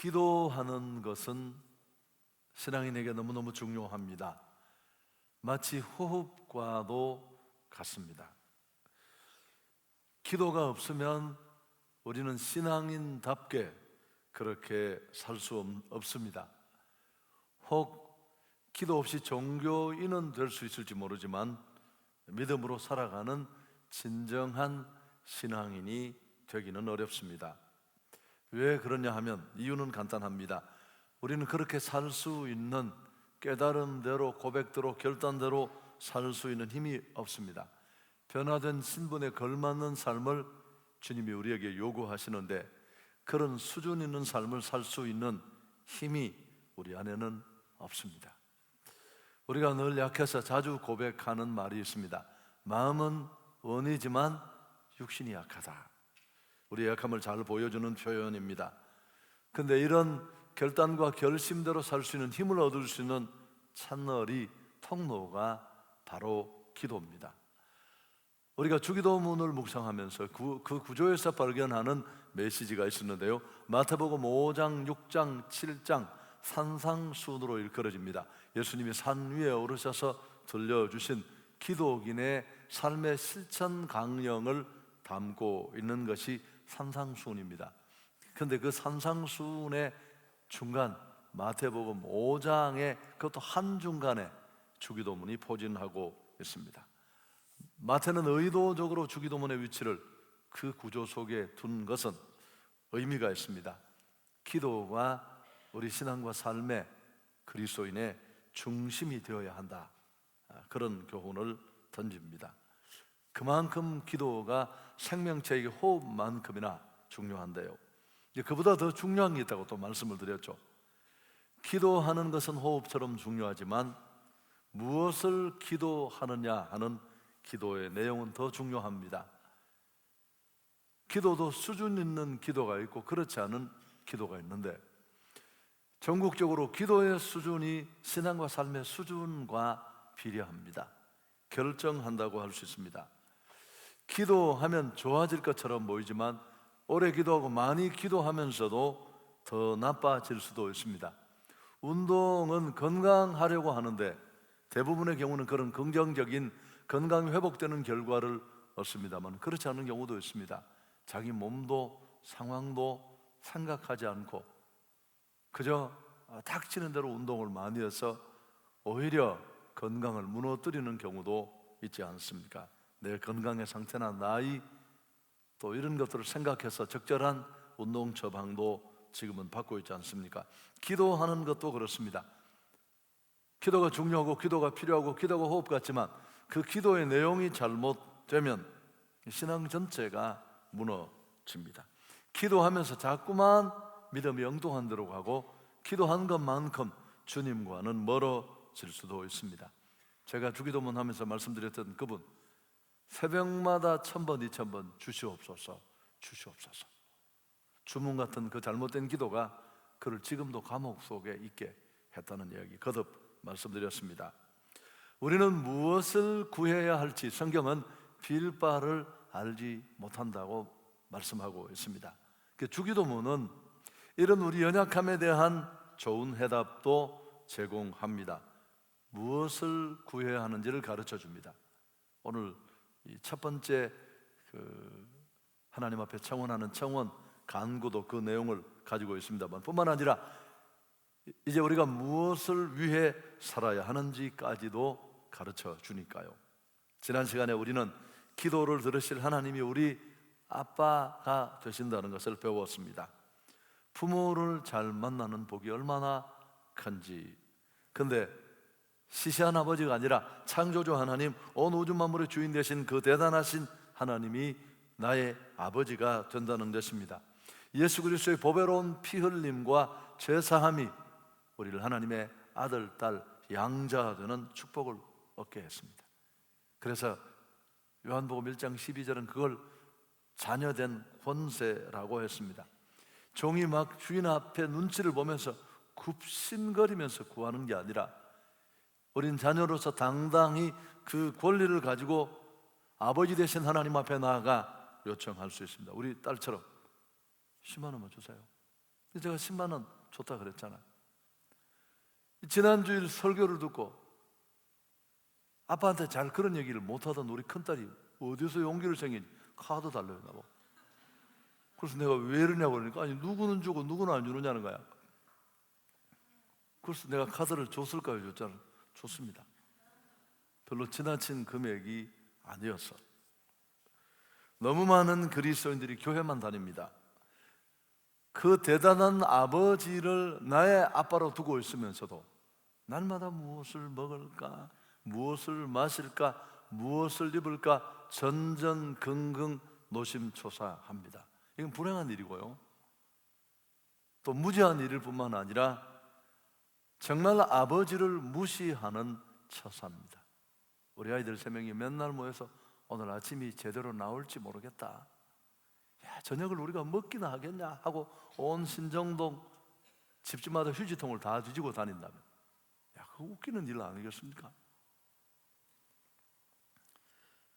기도하는 것은 신앙인에게 너무너무 중요합니다. 마치 호흡과도 같습니다. 기도가 없으면 우리는 신앙인답게 그렇게 살 수 없습니다. 혹 기도 없이 종교인은 될 수 있을지 모르지만 믿음으로 살아가는 진정한 신앙인이 되기는 어렵습니다. 왜 그러냐 하면 이유는 간단합니다. 우리는 그렇게 살 수 있는, 깨달음대로, 고백대로, 결단대로 살 수 있는 힘이 없습니다. 변화된 신분에 걸맞는 삶을 주님이 우리에게 요구하시는데 그런 수준 있는 삶을 살 수 있는 힘이 우리 안에는 없습니다. 우리가 늘 약해서 자주 고백하는 말이 있습니다. 마음은 원이지만 육신이 약하다. 우리의 약함을 잘 보여주는 표현입니다. 근데 이런 결단과 결심대로 살 수 있는 힘을 얻을 수 있는 채널이, 통로가 바로 기도입니다. 우리가 주기도문을 묵상하면서 그 구조에서 발견하는 메시지가 있었는데요, 마태복음 5장, 6장, 7장 산상순으로 일컬어집니다. 예수님이 산 위에 오르셔서 들려주신 기도인의 삶의 실천 강령을 담고 있는 것이 산상순입니다. 그런데 그 산상순의 중간, 마태복음 5장에 그것도 한중간에 주기도문이 포진하고 있습니다. 마태는 의도적으로 주기도문의 위치를 그 구조 속에 둔 것은 의미가 있습니다. 기도가 우리 신앙과 삶의 그리스도인의 중심이 되어야 한다, 그런 교훈을 던집니다. 그만큼 기도가 생명체에게 호흡만큼이나 중요한데요, 그보다 더 중요한 게 있다고 또 말씀을 드렸죠. 기도하는 것은 호흡처럼 중요하지만 무엇을 기도하느냐 하는 기도의 내용은 더 중요합니다. 기도도 수준 있는 기도가 있고 그렇지 않은 기도가 있는데, 전국적으로 기도의 수준이 신앙과 삶의 수준과 비례합니다. 결정한다고 할 수 있습니다. 기도하면 좋아질 것처럼 보이지만 오래 기도하고 많이 기도하면서도 더 나빠질 수도 있습니다. 운동은 건강하려고 하는데 대부분의 경우는 그런 긍정적인 건강이 회복되는 결과를 얻습니다만 그렇지 않은 경우도 있습니다. 자기 몸도 상황도 생각하지 않고 그저 닥치는 대로 운동을 많이 해서 오히려 건강을 무너뜨리는 경우도 있지 않습니까? 내 건강의 상태나 나이 또 이런 것들을 생각해서 적절한 운동 처방도 지금은 받고 있지 않습니까? 기도하는 것도 그렇습니다. 기도가 중요하고 기도가 필요하고 기도가 호흡 같지만 그 기도의 내용이 잘못되면 신앙 전체가 무너집니다. 기도하면서 자꾸만 믿음이 엉뚱한 데로 가고 기도한 것만큼 주님과는 멀어질 수도 있습니다. 제가 주기도문 하면서 말씀드렸던 그분, 새벽마다 1000번, 2000번 주시옵소서, 주시옵소서. 주문 같은 그 잘못된 기도가 그를 지금도 감옥 속에 있게 했다는 이야기 거듭 말씀드렸습니다. 우리는 무엇을 구해야 할지 성경은 빌 바를 알지 못한다고 말씀하고 있습니다. 주기도문은 이런 우리 연약함에 대한 좋은 해답도 제공합니다. 무엇을 구해야 하는지를 가르쳐 줍니다. 오늘 첫 번째 하나님 앞에 청원하는 청원 간구도 그 내용을 가지고 있습니다만 뿐만 아니라 이제 우리가 무엇을 위해 살아야 하는지까지도 가르쳐 주니까요. 지난 시간에 우리는 기도를 들으실 하나님이 우리 아빠가 되신다는 것을 배웠습니다. 부모를 잘 만나는 복이 얼마나 큰지. 근데 시시한 아버지가 아니라 창조주 하나님, 온 우주 만물의 주인 되신 그 대단하신 하나님이 나의 아버지가 된다는 것입니다. 예수 그리스도의 보배로운 피 흘림과 죄사함이 우리를 하나님의 아들, 딸, 양자가 되는 축복을 얻게 했습니다. 그래서 요한복음 1장 12절은 그걸 자녀된 권세라고 했습니다. 종이 막 주인 앞에 눈치를 보면서 굽신거리면서 구하는 게 아니라 우린 자녀로서 당당히 그 권리를 가지고 아버지 되신 하나님 앞에 나아가 요청할 수 있습니다. 우리 딸처럼 10만 원만 주세요. 제가 10만 원 줬다 그랬잖아요. 지난주일 설교를 듣고 아빠한테 잘 그런 얘기를 못하던 우리 큰딸이 어디서 용기를 생기니 카드 달라고 나고. 그래서 내가 왜 이러냐고 그러니까 아니 누구는 주고 누구는 안 주느냐는 거야. 그래서 내가 카드를 줬을까요? 줬잖아. 줬습니다. 별로 지나친 금액이 아니었어. 너무 많은 그리스도인들이 교회만 다닙니다. 그 대단한 아버지를 나의 아빠로 두고 있으면서도 날마다 무엇을 먹을까, 무엇을 마실까, 무엇을 입을까 전전긍긍 노심초사합니다. 이건 불행한 일이고요, 또 무지한 일일 뿐만 아니라 정말 아버지를 무시하는 처사입니다. 우리 아이들 3명이 맨날 모여서 오늘 아침이 제대로 나올지 모르겠다, 야, 저녁을 우리가 먹기나 하겠냐 하고 온 신정동 집집마다 휴지통을 다 뒤지고 다닌다면, 야, 그거 웃기는 일 아니겠습니까?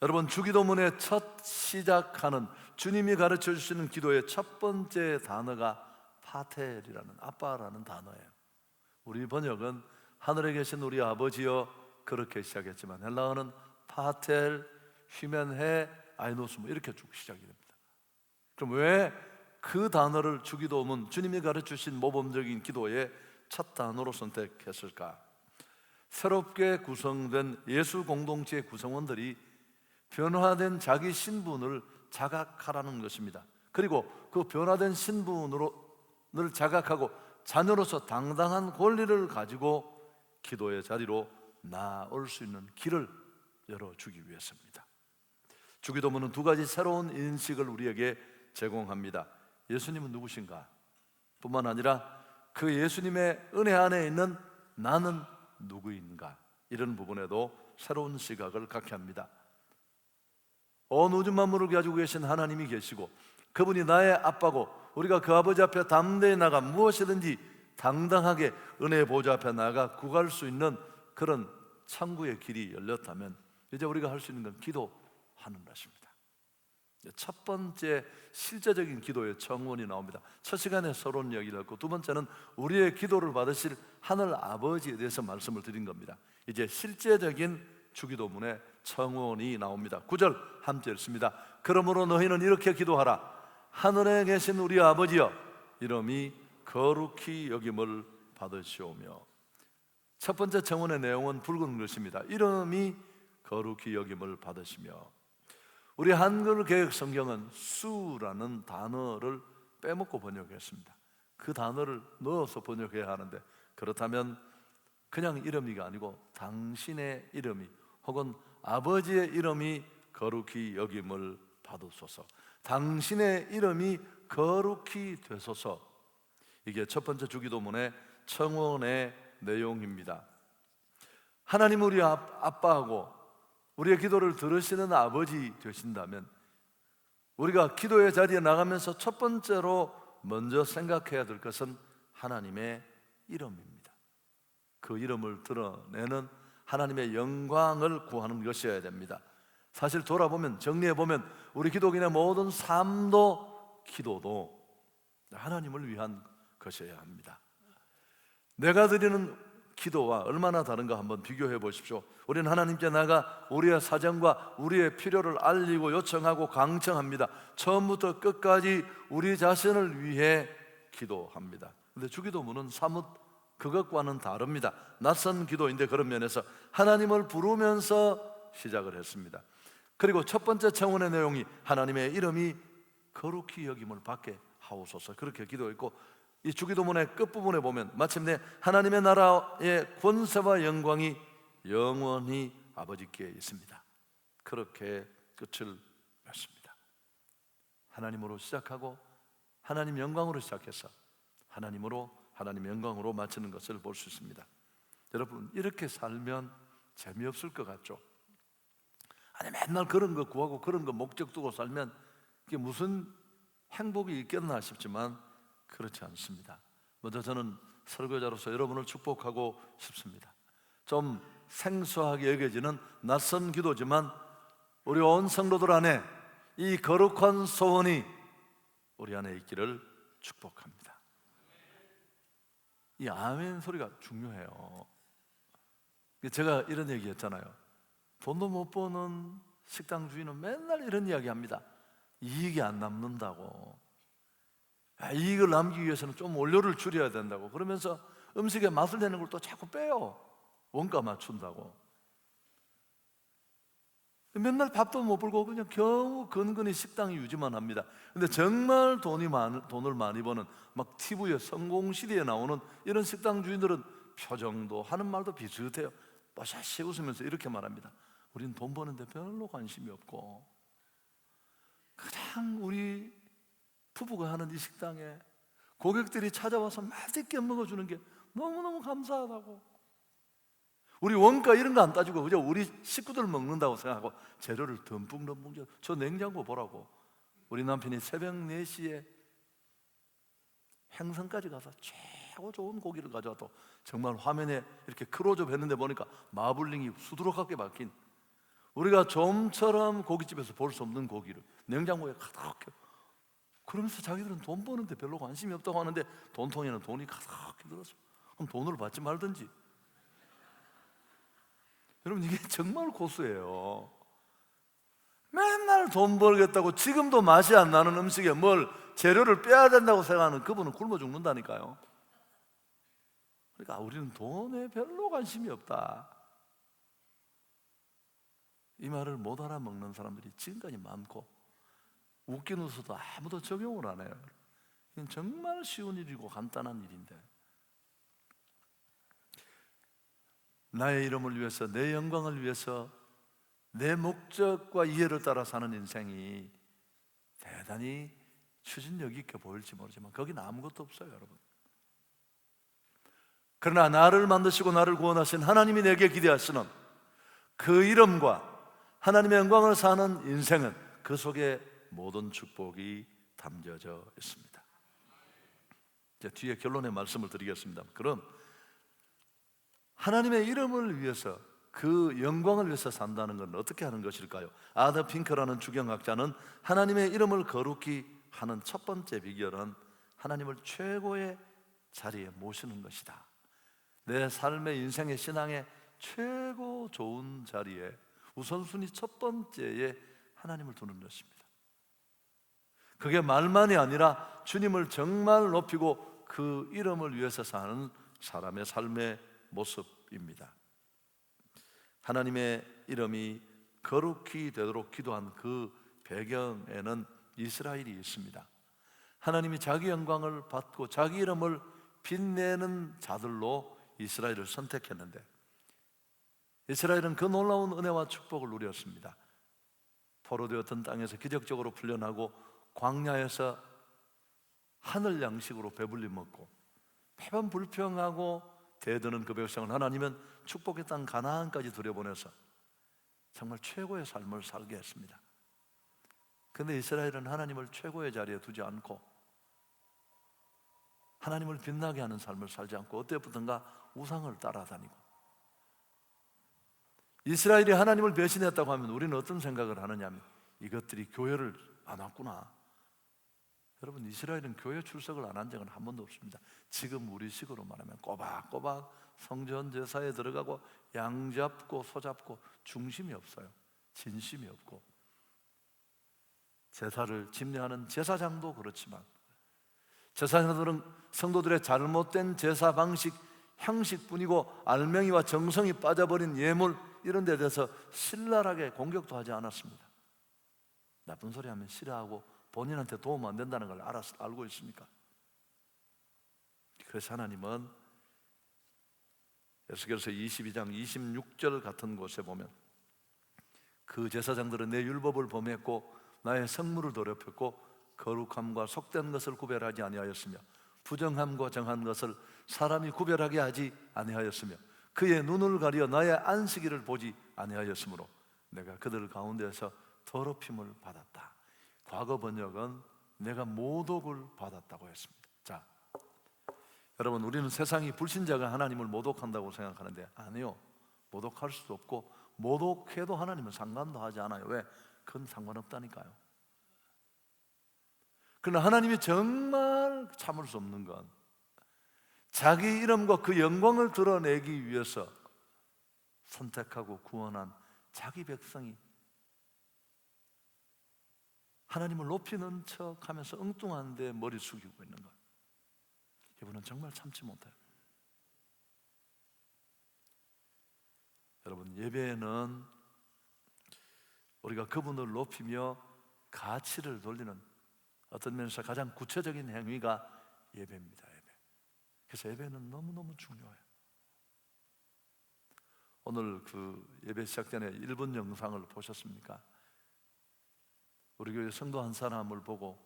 여러분, 주기도문의 첫 시작하는 주님이 가르쳐 주시는 기도의 첫 번째 단어가 파텔이라는, 아빠라는 단어예요. 우리 번역은 하늘에 계신 우리 아버지여 그렇게 시작했지만 헬라어는 파텔, 휘멘헤, 아이노스모 이렇게 쭉 시작이 됩니다. 그럼 왜 그 단어를 주기도문, 주님이 가르치신 모범적인 기도의 첫 단어로 선택했을까? 새롭게 구성된 예수 공동체의 구성원들이 변화된 자기 신분을 자각하라는 것입니다. 그리고 그 변화된 신분을 자각하고 자녀로서 당당한 권리를 가지고 기도의 자리로 나올 수 있는 길을 열어주기 위해서입니다. 주기도문은 2가지 새로운 인식을 우리에게 제공합니다. 예수님은 누구신가? 뿐만 아니라 그 예수님의 은혜 안에 있는 나는 누구인가? 이런 부분에도 새로운 시각을 갖게 합니다. 온 우주 만물을 가지고 계신 하나님이 계시고 그분이 나의 아빠고 우리가 그 아버지 앞에 담대히 나가 무엇이든지 당당하게 은혜의 보좌 앞에 나가 구할 수 있는 그런 천국의 길이 열렸다면 이제 우리가 할 수 있는 건 기도하는 것입니다. 첫 번째 실제적인 기도의 청원이 나옵니다. 첫 시간에 서론 이야기를 했고, 두 번째는 우리의 기도를 받으실 하늘 아버지에 대해서 말씀을 드린 겁니다. 이제 실제적인 주기도문의 청원이 나옵니다. 9절 함께 읽습니다. 그러므로 너희는 이렇게 기도하라. 하늘에 계신 우리 아버지여, 이름이 거룩히 여김을 받으시오며. 첫 번째 청원의 내용은 붉은 글씨입니다. 이름이 거룩히 여김을 받으시며. 우리 한글 개역 성경은 수라는 단어를 빼먹고 번역했습니다. 그 단어를 넣어서 번역해야 하는데, 그렇다면 그냥 이름이가 아니고 당신의 이름이 혹은 아버지의 이름이 거룩히 여김을 받으소서, 당신의 이름이 거룩히 되소서. 이게 첫 번째 주기도문의 청원의 내용입니다. 하나님 우리 아빠하고 우리의 기도를 들으시는 아버지 되신다면 우리가 기도의 자리에 나가면서 첫 번째로 먼저 생각해야 될 것은 하나님의 이름입니다. 그 이름을 드러내는 하나님의 영광을 구하는 것이어야 됩니다. 사실 돌아보면, 정리해보면 우리 기독인의 모든 삶도 기도도 하나님을 위한 것이어야 합니다. 내가 드리는 기도와 얼마나 다른가 한번 비교해 보십시오. 우리는 하나님께 나가 우리의 사정과 우리의 필요를 알리고 요청하고 강청합니다. 처음부터 끝까지 우리 자신을 위해 기도합니다. 그런데 주기도문은 사뭇 그것과는 다릅니다. 낯선 기도인데 그런 면에서 하나님을 부르면서 시작을 했습니다. 그리고 첫 번째 청원의 내용이 하나님의 이름이 거룩히 여김을 받게 하옵소서, 그렇게 기도했고, 이 주기도문의 끝부분에 보면 마침내 하나님의 나라의 권세와 영광이 영원히 아버지께 있습니다, 그렇게 끝을 맺습니다. 하나님으로 시작하고 하나님 영광으로 시작해서 하나님으로, 하나님 영광으로 마치는 것을 볼 수 있습니다. 여러분, 이렇게 살면 재미없을 것 같죠? 아니, 맨날 그런 거 구하고 그런 거 목적 두고 살면 이게 무슨 행복이 있겠나 싶지만 그렇지 않습니다. 먼저 저는 설교자로서 여러분을 축복하고 싶습니다. 좀 생소하게 여겨지는 낯선 기도지만 우리 온 성도들 안에 이 거룩한 소원이 우리 안에 있기를 축복합니다. 이 아멘 소리가 중요해요. 제가 이런 얘기 했잖아요. 돈도 못 버는 식당 주인은 맨날 이런 이야기 합니다. 이익이 안 남는다고. 이익을 남기기 위해서는 좀 원료를 줄여야 된다고. 그러면서 음식에 맛을 내는 걸 또 자꾸 빼요. 원가 맞춘다고. 맨날 밥도 못 벌고 그냥 겨우 근근히 식당 유지만 합니다. 근데 정말 돈을 많이 버는 막 TV에 성공 시대에 나오는 이런 식당 주인들은 표정도 하는 말도 비슷해요. 뽀샤시 웃으면서 이렇게 말합니다. 우린 돈 버는데 별로 관심이 없고 그냥 우리 부부가 하는 이 식당에 고객들이 찾아와서 맛있게 먹어주는 게 너무너무 감사하다고. 우리 원가 이런 거 안 따지고 그저 우리 식구들 먹는다고 생각하고 재료를 듬뿍듬뿍 줘. 저 냉장고 보라고. 우리 남편이 새벽 4시에 행성까지 가서 최고 좋은 고기를 가져와도 정말 화면에 이렇게 클로즈업 했는데 보니까 마블링이 수두룩하게 박힌, 우리가 좀처럼 고깃집에서 볼 수 없는 고기를 냉장고에 가득해. 그러면서 자기들은 돈 버는데 별로 관심이 없다고 하는데 돈통에는 돈이 가득히 들어서 그럼 돈을 받지 말든지. 여러분, 이게 정말 고수예요. 맨날 돈 벌겠다고 지금도 맛이 안 나는 음식에 뭘 재료를 빼야 된다고 생각하는 그분은 굶어 죽는다니까요. 그러니까 우리는 돈에 별로 관심이 없다, 이 말을 못 알아먹는 사람들이 지금까지 많고, 웃긴 웃어도 아무도 적용을 안 해요. 이건 정말 쉬운 일이고 간단한 일인데, 나의 이름을 위해서, 내 영광을 위해서, 내 목적과 이해를 따라 사는 인생이 대단히 추진력 있게 보일지 모르지만 거기는 아무것도 없어요, 여러분. 그러나 나를 만드시고 나를 구원하신 하나님이 내게 기대하시는 그 이름과 하나님의 영광을 사는 인생은 그 속에 모든 축복이 담겨져 있습니다. 이제 뒤에 결론의 말씀을 드리겠습니다. 그럼 하나님의 이름을 위해서, 그 영광을 위해서 산다는 건 어떻게 하는 것일까요? 아더 핑크라는 주경학자는 하나님의 이름을 거룩히 하는 첫 번째 비결은 하나님을 최고의 자리에 모시는 것이다. 내 삶의, 인생의, 신앙의 최고 좋은 자리에 우선순위 첫 번째에 하나님을 두는 것입니다. 그게 말만이 아니라 주님을 정말 높이고 그 이름을 위해서 사는 사람의 삶의 모습입니다. 하나님의 이름이 거룩히 되도록 기도한 그 배경에는 이스라엘이 있습니다. 하나님이 자기 영광을 받고 자기 이름을 빛내는 자들로 이스라엘을 선택했는데, 이스라엘은 그 놀라운 은혜와 축복을 누렸습니다. 포로되었던 땅에서 기적적으로 풀려나고 광야에서 하늘 양식으로 배불리 먹고 매번 불평하고 대드는 그 백성을 하나님은 축복의 땅 가나안까지 들여보내서 정말 최고의 삶을 살게 했습니다. 그런데 이스라엘은 하나님을 최고의 자리에 두지 않고 하나님을 빛나게 하는 삶을 살지 않고 어때부턴가 우상을 따라다니고, 이스라엘이 하나님을 배신했다고 하면 우리는 어떤 생각을 하느냐면 이것들이 교회를 안 왔구나. 여러분, 이스라엘은 교회 출석을 안 한 적은 한 번도 없습니다. 지금 우리식으로 말하면 꼬박꼬박 성전 제사에 들어가고 양 잡고 소 잡고 중심이 없어요. 진심이 없고, 제사를 집례하는 제사장도 그렇지만 제사장들은 성도들의 잘못된 제사 방식, 형식뿐이고 알맹이와 정성이 빠져버린 예물, 이런 데 대해서 신랄하게 공격도 하지 않았습니다. 나쁜 소리 하면 싫어하고 본인한테 도움 안 된다는 걸 알고 있습니까? 그래서 하나님은 에스겔서 22장 26절 같은 곳에 보면 그 제사장들은 내 율법을 범했고 나의 성물을 더럽혔고 거룩함과 속된 것을 구별하지 아니하였으며 부정함과 정한 것을 사람이 구별하게 하지 아니하였으며 그의 눈을 가려 나의 안식일을 보지 아니하였으므로 내가 그들 가운데서 더럽힘을 받았다. 과거 번역은 내가 모독을 받았다고 했습니다. 자, 여러분, 우리는 세상이 불신자가 하나님을 모독한다고 생각하는데 아니요, 모독할 수도 없고 모독해도 하나님은 상관도 하지 않아요. 왜? 그건 상관없다니까요. 그러나 하나님이 정말 참을 수 없는 건 자기 이름과 그 영광을 드러내기 위해서 선택하고 구원한 자기 백성이 하나님을 높이는 척하면서 엉뚱한데 머리 숙이고 있는 것, 이분은 정말 참지 못해요. 여러분, 예배는 우리가 그분을 높이며 가치를 돌리는 어떤 면에서 가장 구체적인 행위가 예배입니다. 예배. 그래서 예배는 너무너무 중요해요. 오늘 그 예배 시작 전에 1분 영상을 보셨습니까? 우리 교회 성도 한 사람을 보고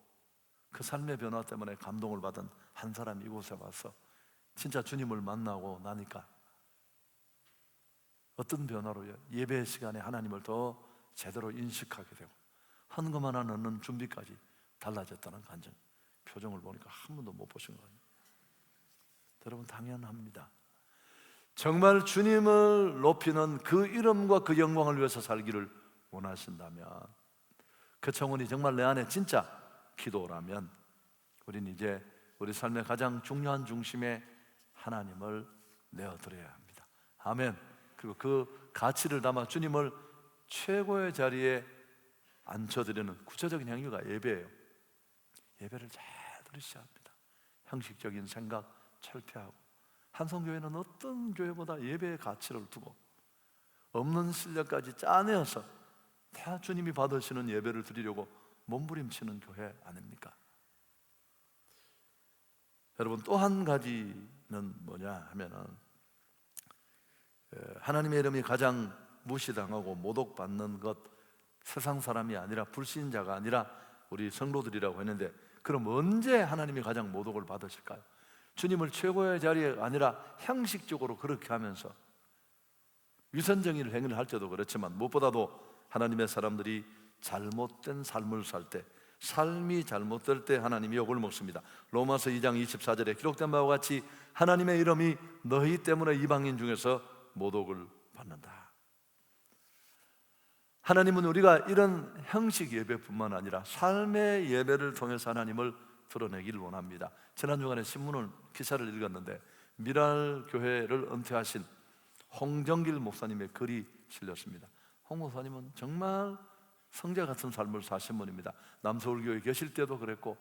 그 삶의 변화 때문에 감동을 받은 한 사람이 이곳에 와서 진짜 주님을 만나고 나니까 어떤 변화로요? 예배 시간에 하나님을 더 제대로 인식하게 되고 헌금 하나 넣는 준비까지 달라졌다는 간증. 표정을 보니까 한 번도 못 보신 거 아니에요? 여러분, 당연합니다. 정말 주님을 높이는 그 이름과 그 영광을 위해서 살기를 원하신다면, 그 청원이 정말 내 안에 진짜 기도라면, 우리는 이제 우리 삶의 가장 중요한 중심에 하나님을 내어드려야 합니다. 아멘. 그리고 그 가치를 담아 주님을 최고의 자리에 앉혀드리는 구체적인 행위가 예배예요. 예배를 잘 드리셔야 합니다. 형식적인 생각 철폐하고, 한성교회는 어떤 교회보다 예배의 가치를 두고 없는 실력까지 짜내어서 다 주님이 받으시는 예배를 드리려고 몸부림치는 교회 아닙니까? 여러분, 또 한 가지는 뭐냐 하면은, 하나님의 이름이 가장 무시당하고 모독받는 것, 세상 사람이 아니라 불신자가 아니라 우리 성도들이라고 했는데, 그럼 언제 하나님이 가장 모독을 받으실까요? 주님을 최고의 자리에 아니라 형식적으로 그렇게 하면서 위선적인 행위를 할 때도 그렇지만, 무엇보다도 하나님의 사람들이 잘못된 삶을 살 때, 삶이 잘못될 때 하나님이 욕을 먹습니다. 로마서 2장 24절에 기록된 바와 같이 하나님의 이름이 너희 때문에 이방인 중에서 모독을 받는다. 하나님은 우리가 이런 형식 예배뿐만 아니라 삶의 예배를 통해서 하나님을 드러내기를 원합니다. 지난 주간에 신문을 기사를 읽었는데, 미랄 교회를 은퇴하신 홍정길 목사님의 글이 실렸습니다. 홍 목사님은 정말 성자 같은 삶을 사신 분입니다. 남서울교회 계실 때도 그랬고,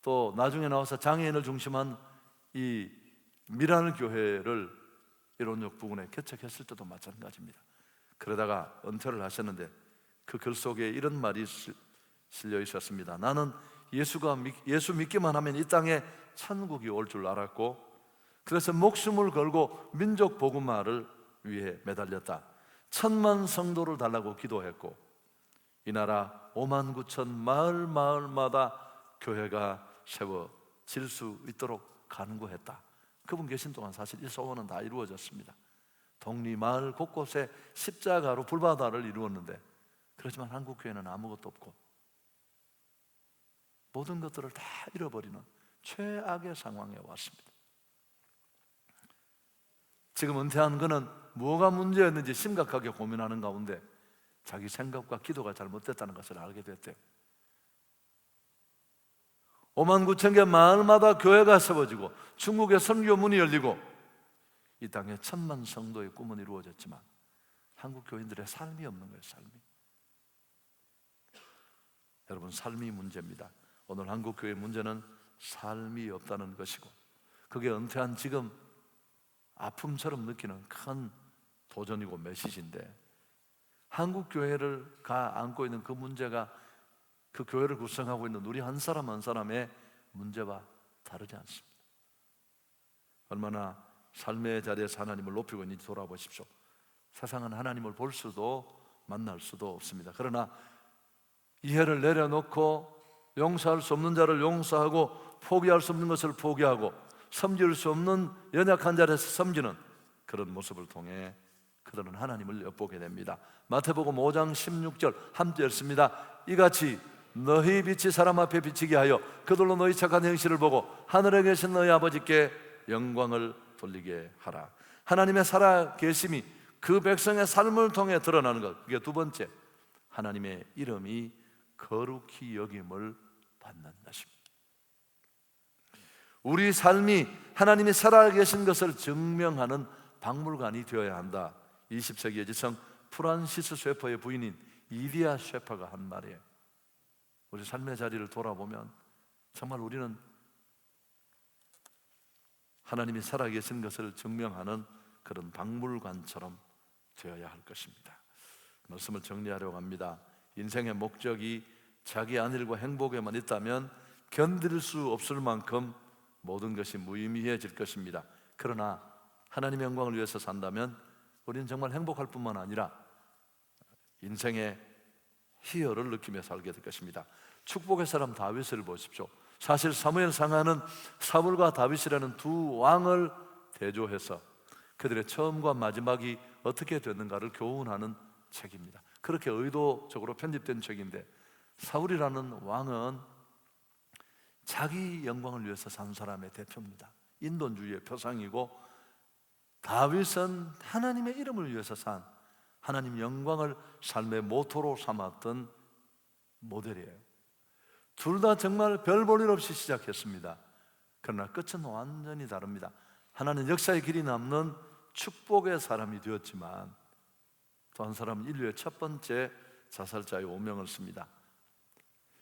또 나중에 나와서 장애인을 중심한 이 미랄 교회를 일원역 부근에 개척했을 때도 마찬가지입니다. 그러다가 은퇴를 하셨는데 그 글 속에 이런 말이 실려 있었습니다. 나는 예수 믿기만 하면 이 땅에 천국이 올 줄 알았고, 그래서 목숨을 걸고 민족 복음화를 위해 매달렸다. 1000만 성도를 달라고 기도했고, 이 나라 5만 9천 마을마다 교회가 세워질 수 있도록 간구했다. 그분 계신 동안 사실 이 소원은 다 이루어졌습니다. 동리 마을 곳곳에 십자가로 불바다를 이루었는데, 그렇지만 한국교회는 아무것도 없고 모든 것들을 다 잃어버리는 최악의 상황에 왔습니다. 지금 은퇴한 그는 뭐가 문제였는지 심각하게 고민하는 가운데 자기 생각과 기도가 잘못됐다는 것을 알게 됐대요. 5만 9천 개 마을마다 교회가 세워지고 중국의 선교 문이 열리고 이 땅에 1000만 성도의 꿈은 이루어졌지만 한국 교인들의 삶이 없는 거예요. 삶이. 여러분, 삶이 문제입니다. 오늘 한국 교회의 문제는 삶이 없다는 것이고, 그게 은퇴한 지금 아픔처럼 느끼는 큰 도전이고 메시지인데, 한국 교회를 안고 있는 그 문제가 그 교회를 구성하고 있는 우리 한 사람 한 사람의 문제와 다르지 않습니다. 얼마나 삶의 자리에서 하나님을 높이고 있는지 돌아보십시오. 세상은 하나님을 볼 수도 만날 수도 없습니다. 그러나 이해를 내려놓고 용서할 수 없는 자를 용서하고 포기할 수 없는 것을 포기하고 섬길 수 없는 연약한 자리에서 섬기는 그런 모습을 통해 그들은 하나님을 엿보게 됩니다. 마태복음 5장 16절 함께 읽습니다. 이같이 너희 빛이 사람 앞에 비치게 하여 그들로 너희 착한 행실을 보고 하늘에 계신 너희 아버지께 영광을 돌리게 하라. 하나님의 살아계심이 그 백성의 삶을 통해 드러나는 것, 그게 두 번째, 하나님의 이름이 거룩히 여김을 받는 것입니다. 우리 삶이 하나님이 살아계신 것을 증명하는 박물관이 되어야 한다. 20세기의 지성 프란시스 셰퍼의 부인인 이디아 셰퍼가 한 말이에요. 우리 삶의 자리를 돌아보면 정말 우리는 하나님이 살아계신 것을 증명하는 그런 박물관처럼 되어야 할 것입니다. 말씀을 정리하려고 합니다. 인생의 목적이 자기 안일과 행복에만 있다면 견딜 수 없을 만큼 모든 것이 무의미해질 것입니다. 그러나 하나님의 영광을 위해서 산다면 우리는 정말 행복할 뿐만 아니라 인생의 희열을 느끼며 살게 될 것입니다. 축복의 사람 다윗을 보십시오. 사실 사무엘상하는 사울과 다윗이라는 두 왕을 대조해서 그들의 처음과 마지막이 어떻게 됐는가를 교훈하는 책입니다. 그렇게 의도적으로 편집된 책인데, 사울이라는 왕은 자기 영광을 위해서 산 사람의 대표입니다. 인본주의의 표상이고, 다윗은 하나님의 이름을 위해서 산, 하나님 영광을 삶의 모토로 삼았던 모델이에요. 둘 다 정말 별 볼 일 없이 시작했습니다. 그러나 끝은 완전히 다릅니다. 하나는 역사의 길이 남는 축복의 사람이 되었지만, 또 한 사람은 인류의 첫 번째 자살자의 오명을 씁니다.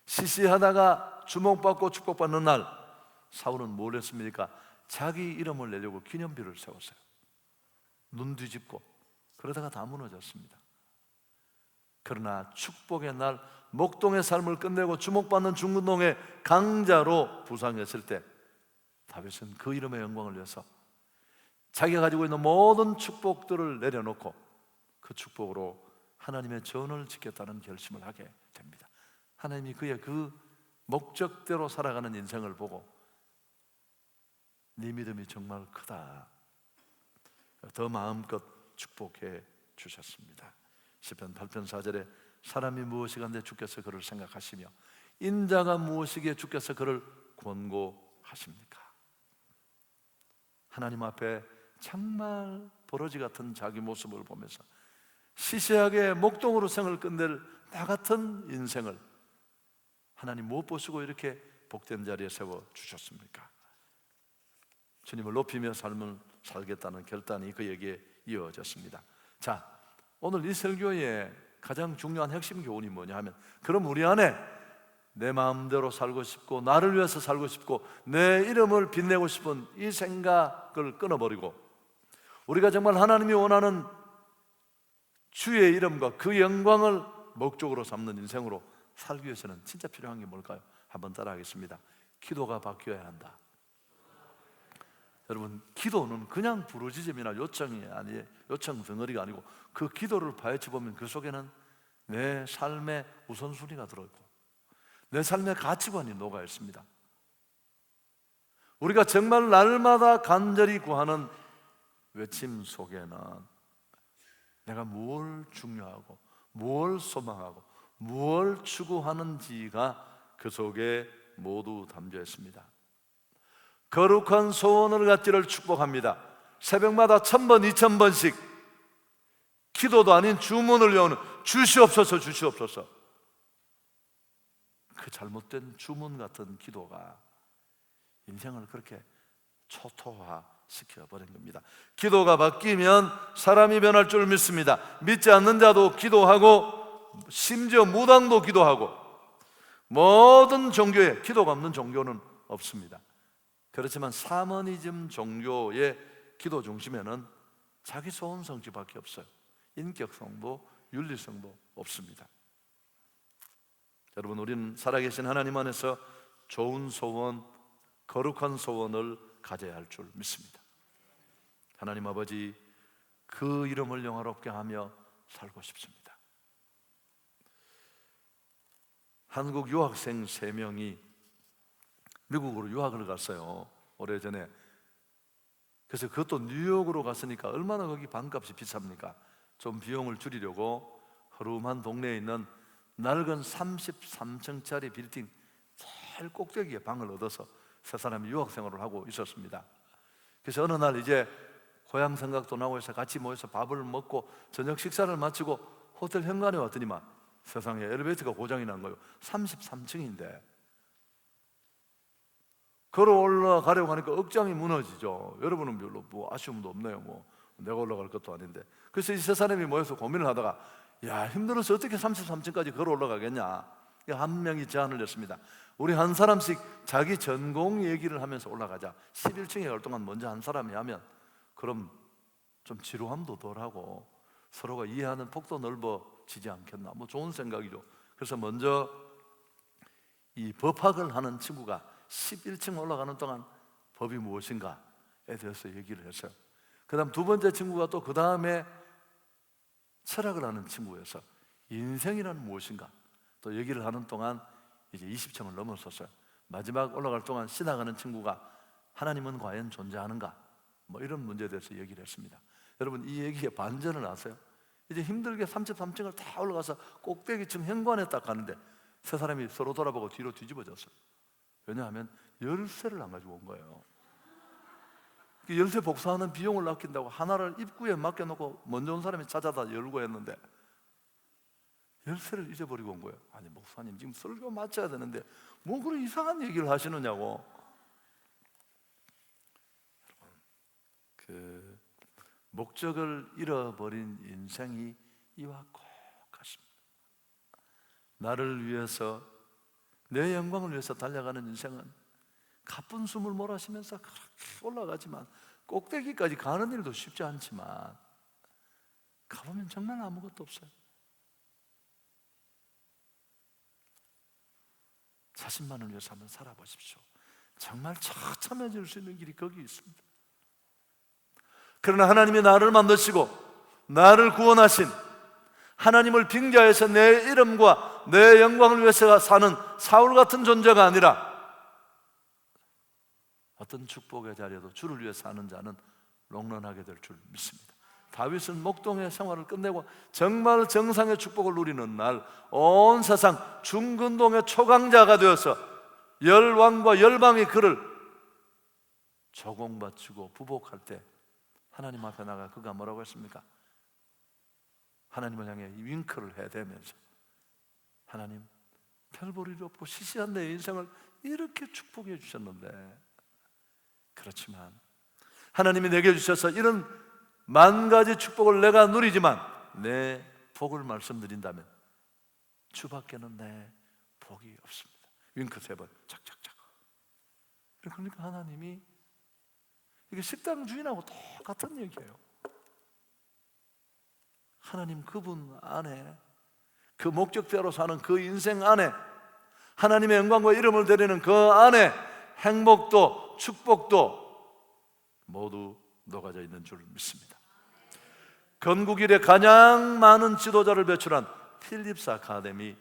시시하다가 주목받고 축복받는 날, 사울은 뭘 했습니까? 자기 이름을 내려고 기념비를 세웠어요. 눈 뒤집고. 그러다가 다 무너졌습니다. 그러나 축복의 날, 목동의 삶을 끝내고 주목받는 중근동의 강자로 부상했을 때, 다윗은 그 이름의 영광을 위해서 자기가 가지고 있는 모든 축복들을 내려놓고 그 축복으로 하나님의 전을 지켰다는 결심을 하게 됩니다. 하나님이 그의 그 목적대로 살아가는 인생을 보고 네 믿음이 정말 크다, 더 마음껏 축복해 주셨습니다. 시편 8편 4절에 사람이 무엇이간데 주께서 그를 생각하시며 인자가 무엇이기에 주께서 그를 권고하십니까? 하나님 앞에 정말 버러지 같은 자기 모습을 보면서 시시하게 목동으로 생을 끝낼 나 같은 인생을 하나님 못 보시고 이렇게 복된 자리에 세워주셨습니까? 주님을 높이며 삶을 살겠다는 결단이 그에게 이어졌습니다. 자, 오늘 이 설교의 가장 중요한 핵심 교훈이 뭐냐 하면, 그럼 우리 안에 내 마음대로 살고 싶고 나를 위해서 살고 싶고 내 이름을 빛내고 싶은 이 생각을 끊어버리고 우리가 정말 하나님이 원하는 주의 이름과 그 영광을 목적으로 삼는 인생으로 살기 위해서는 진짜 필요한 게 뭘까요? 한번 따라하겠습니다. 기도가 바뀌어야 한다. 여러분, 기도는 그냥 부르짖음이나 요청이 아니에요. 요청 덩어리가 아니고 그 기도를 파헤쳐 보면 그 속에는 내 삶의 우선순위가 들어있고 내 삶의 가치관이 녹아 있습니다. 우리가 정말 날마다 간절히 구하는 외침 속에는 내가 뭘 중요하고 뭘 소망하고 뭘 추구하는지가 그 속에 모두 담겨 있습니다. 거룩한 소원을 갖기를 축복합니다. 새벽마다 1000번, 2000번씩 기도도 아닌 주문을 외우는 주시옵소서, 주시옵소서. 그 잘못된 주문 같은 기도가 인생을 그렇게 초토화시켜 버린 겁니다. 기도가 바뀌면 사람이 변할 줄 믿습니다. 믿지 않는 자도 기도하고 심지어 무당도 기도하고 모든 종교에 기도가 없는 종교는 없습니다. 그렇지만 사머니즘 종교의 기도 중심에는 자기 소원 성취밖에 없어요. 인격성도 윤리성도 없습니다. 여러분, 우리는 살아계신 하나님 안에서 좋은 소원, 거룩한 소원을 가져야 할 줄 믿습니다. 하나님 아버지, 그 이름을 영화롭게 하며 살고 싶습니다. 한국 유학생 3명이 미국으로 유학을 갔어요, 오래전에. 그래서 그것도 뉴욕으로 갔으니까 얼마나 거기 방값이 비쌉니까? 좀 비용을 줄이려고 허름한 동네에 있는 낡은 33층짜리 빌딩 제일 꼭대기에 방을 얻어서 세 사람이 유학 생활을 하고 있었습니다. 그래서 어느 날 이제 고향 생각도 나고 해서 같이 모여서 밥을 먹고 저녁 식사를 마치고 호텔 현관에 왔더니만 세상에 엘리베이터가 고장이 난 거예요. 33층인데 걸어 올라가려고 하니까 억장이 무너지죠. 여러분은 별로 뭐 아쉬움도 없네요. 뭐 내가 올라갈 것도 아닌데. 그래서 이 세 사람이 모여서 고민을 하다가, 야, 힘들어서 어떻게 33층까지 걸어 올라가겠냐. 한 명이 제안을 했습니다. 우리 한 사람씩 자기 전공 얘기를 하면서 올라가자. 11층에 갈 동안 먼저 한 사람이 하면 그럼 좀 지루함도 덜하고 서로가 이해하는 폭도 넓어지지 않겠나. 뭐 좋은 생각이죠. 그래서 먼저 이 법학을 하는 친구가 11층 올라가는 동안 법이 무엇인가에 대해서 얘기를 했어요. 그 다음 두 번째 친구가 또 그 다음에 철학을 하는 친구여서 인생이란 무엇인가 또 얘기를 하는 동안 이제 20층을 넘어섰어요. 마지막 올라갈 동안 지나가는 친구가 하나님은 과연 존재하는가, 뭐 이런 문제에 대해서 얘기를 했습니다. 여러분, 이 얘기에 반전을 아세요? 이제 힘들게 33층을 다 올라가서 꼭대기층 현관에 딱 가는데 세 사람이 서로 돌아보고 뒤로 뒤집어졌어요. 왜냐하면 열쇠를 안 가지고 온 거예요. 열쇠 복사하는 비용을 아낀다고 하나를 입구에 맡겨놓고 먼저 온 사람이 찾아다 열고 했는데 열쇠를 잊어버리고 온 거예요. 아니, 목사님 지금 설교 마쳐야 되는데 뭐 그런 이상한 얘기를 하시느냐고. 그 목적을 잃어버린 인생이 이와 꼭 같습니다. 나를 위해서, 내 영광을 위해서 달려가는 인생은 가쁜 숨을 몰아쉬면서 그렇게 올라가지만 꼭대기까지 가는 일도 쉽지 않지만 가보면 정말 아무것도 없어요. 자신만을 위해서 한번 살아보십시오. 정말 처참해질 수 있는 길이 거기 있습니다. 그러나 하나님이 나를 만드시고 나를 구원하신 하나님을 빙자해서 내 이름과 내 영광을 위해서 사는 사울 같은 존재가 아니라 어떤 축복의 자리에도 주를 위해 사는 자는 롱런하게 될 줄 믿습니다. 다윗은 목동의 생활을 끝내고 정말 정상의 축복을 누리는 날 온 세상 중근동의 초강자가 되어서 열왕과 열방이 그를 조공바치고 부복할 때 하나님 앞에 나가 그가 뭐라고 했습니까? 하나님을 향해 윙크를 해대면서 하나님, 별 볼 일 없고 시시한 내 인생을 이렇게 축복해 주셨는데, 그렇지만 하나님이 내게 주셔서 이런 만 가지 축복을 내가 누리지만 내 복을 말씀드린다면 주밖에는 내 복이 없습니다. 윙크 3번 착착착. 그러니까 하나님이, 이게 식당 주인하고 똑같은 얘기예요. 하나님 그분 안에, 그 목적대로 사는 그 인생 안에, 하나님의 영광과 이름을 드리는 그 안에 행복도 축복도 모두 녹아져 있는 줄 믿습니다. 건국 이래 가장 많은 지도자를 배출한 필립스 아카데미,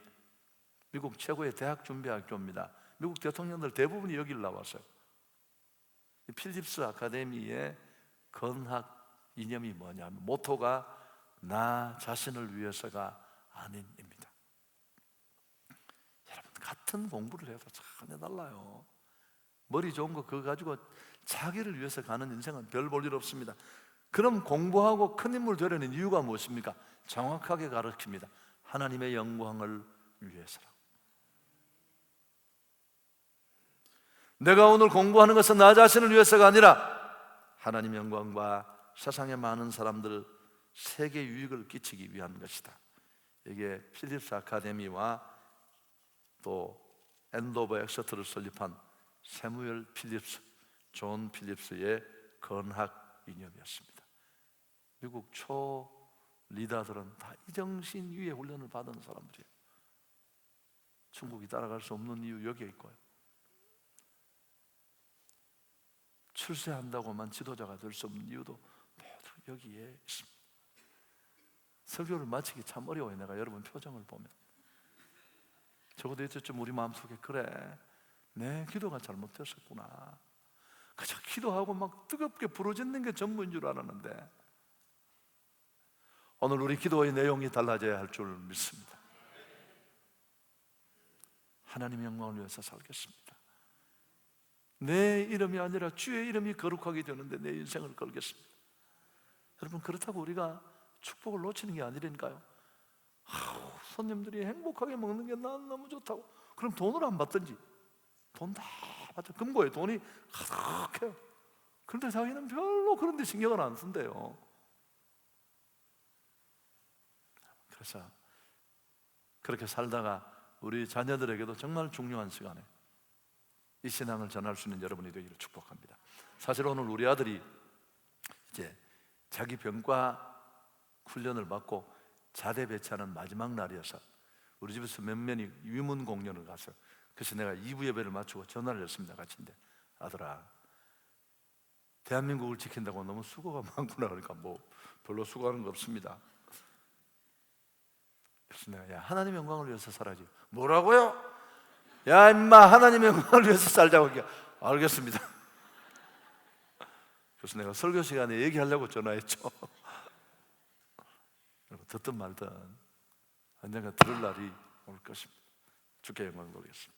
미국 최고의 대학 준비학교입니다. 미국 대통령들 대부분이 여기를 나왔어요. 필립스 아카데미의 건학 이념이 뭐냐면 모토가 나 자신을 위해서가 아닌입니다. 여러분, 같은 공부를 해도 전혀 달라요. 머리 좋은 거 그거 가지고 자기를 위해서 가는 인생은 별 볼 일 없습니다. 그럼 공부하고 큰 인물 되려는 이유가 무엇입니까? 정확하게 가르칩니다. 하나님의 영광을 위해서라고. 내가 오늘 공부하는 것은 나 자신을 위해서가 아니라 하나님의 영광과 세상의 많은 사람들 세계 유익을 끼치기 위한 것이다. 이게 필립스 아카데미와 또 엔도버 엑서터를 설립한 세무엘 필립스, 존 필립스의 건학 이념이었습니다. 미국 초 리더들은 다 이 정신 위에 훈련을 받은 사람들이에요. 중국이 따라갈 수 없는 이유 여기에 있고요. 출세한다고만 지도자가 될 수 없는 이유도 모두 여기에 있습니다. 설교를 마치기 참 어려워요. 내가 여러분 표정을 보면 적어도 이제쯤 우리 마음속에, 그래, 내 기도가 잘못됐었구나, 그저 기도하고 막 뜨겁게 부르짖는 게 전부인 줄 알았는데, 오늘 우리 기도의 내용이 달라져야 할 줄 믿습니다. 하나님의 영광을 위해서 살겠습니다. 내 이름이 아니라 주의 이름이 거룩하게 되는데 내 인생을 걸겠습니다. 여러분, 그렇다고 우리가 축복을 놓치는 게 아니라니까요. 손님들이 행복하게 먹는 게 난 너무 좋다고, 그럼 돈을 안 받든지 돈 다 아주 금고에 돈이 가득해요. 그런데 자기는 별로 그런 데 신경을 안 쓴대요. 그래서 그렇게 살다가 우리 자녀들에게도 정말 중요한 시간에 이 신앙을 전할 수 있는 여러분이 되기를 축복합니다. 사실 오늘 우리 아들이 이제 자기 병과 훈련을 받고 자대 배치하는 마지막 날이어서 우리 집에서 몇몇이 위문 공연을 가서, 그래서 내가 2부 예배를 마치고 전화를 했습니다. 같이인데, 아들아, 대한민국을 지킨다고 너무 수고가 많구나. 그러니까 뭐 별로 수고하는 거 없습니다. 그래서 내가, 야, 하나님의 영광을 위해서 살아야지. 뭐라고요? 야, 임마, 하나님의 영광을 위해서 살자고. 알겠습니다. 그래서 내가 설교 시간에 얘기하려고 전화했죠. 듣든 말든 언젠가 들을 날이 올 것입니다. 주께 영광 돌리겠습니다.